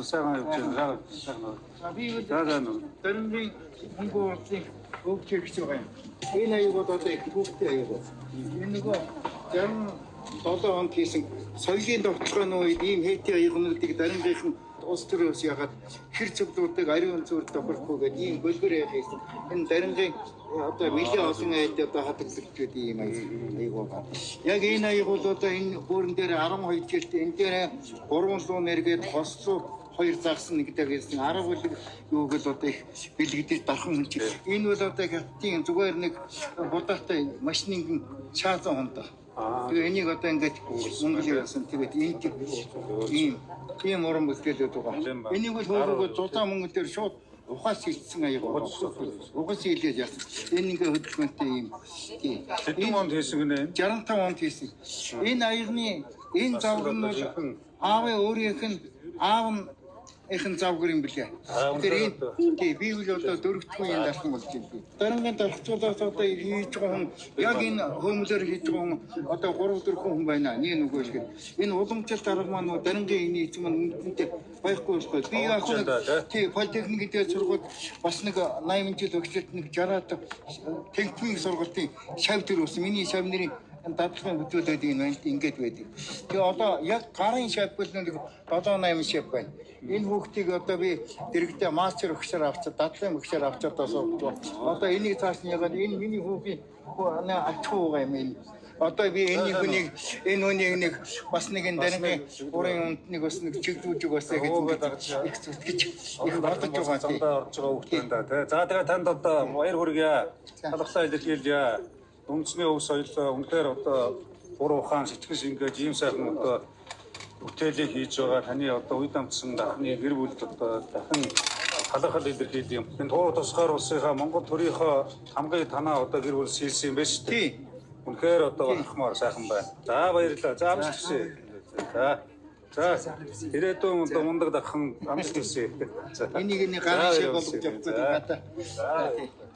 Сайхан явж байна. За би дарингийн хөнгөө урдлыг өгч хэрэгч байгаа юм. Энэ аюулууд одоо их хүүхдээ аюул. Энэ нөгөө 67 онд хийсэн соёлын довтлооны үед ийм хэтийн аюулнуудыг дарингийнхан улс төрөөс ягаад хэр цуглуудыг ариун зүрд тохирохгүй гэдэг ийм бөлгөр хийсэн. Энэ дарингийн одоо нэлээд олон айд одоо хадгалагддаг ийм аюул байна. Яг энэ аюул одоо энэ бүрэн дээр 12 жилд энэ дээр 3 луу нэргээд хослоо хоёр загсан нэг дагсан 10 бүлэг юу гэл одоо их бэлгдэж дархан хүн чи энэ бол одоо хятадын зүгээр нэг будаатай машинын шаазан хондоо. Тэгээ энийг одоо ингээд Монгол явуулсан. Тэгээд энэ ийм уран бүтээлүүд байгаа. Энийг бол хөөгөө зузаан мөнгө дээр шууд ухаас хийсэн аяга. Ухаас хийлээд яасан. Энэ ингээ хөдөлгөөнтэй ийм. Хэдэн онд хийсэн гинэ? 65 онд хийсэн. Энэ аягны энэ завгар нь бол аавын өөрийнх нь аав нь эхэн завгар юм блэ. Тэр энэ би бол одоо дөрөвдүгээр энэ дархан болж байна. Дарангийн дархцуулаад одоо хийж байгаа хүн яг энэ хөөмлөөр хийж байгаа хүн одоо 3-4 хүн байна. Нэг нөгөө шиг. Энэ уламжлалт дарга маань дарангийн энэ эзэм маань үнэндээ байхгүй болохгүй. Би яг тий политехник гэдэг сургууль бас нэг 80 жил өгчөлт нэг 60-аад техникийн сургуулийн шав төр ус. Миний шав нэрийн дадлахын хөтөлбөрүүд ингээд байдаг. Тэгээ одоо яг гарын шав бол нэг 7-8 шав байна. Энэ хүүхдийг одоо би дэрэгдээ мастер өгчээр авчаад дадлын өгчээр авчаад тасаа. Одоо энийг цааш нь ягаад энэ миний хүүгийн ачуу байгаа юм энэ. Одоо би энэ хүнийг энэ хүнийг нэг бас нэг энэ дарингийн урын үнднийг бас нэг чигдүүлж өгөөсэй гэж их зүтгэж их бодож байгаа. Замдаа орж байгаа хүүхдэн да тий. За тэгээ танд одоо баяр хүргье. Талхлаа илэрхийлье. Үндэсний өв соёл үнэхээр одоо буруу ухаан сэтгэл шингээж ийм сайхан одоо бүтээлийг хийж байгаа таны одоо үе дамжсан дахны гэр бүлд одоо дахин талархал илэрхийлэх юм. Энэ туу тусгаар улсынхаа Монгол төрийнхөө хамгийн танаа одоо гэр бүл сэлсэн юм байна шүү дээ. Үнэхээр одоо бахмаар сайхан байна. За баярлалаа. За амжилт хүсье. За ирээдүйн одоо мундаг дахин амжилт хүсье. Энийг гарын шиг болгож явах гэдэг.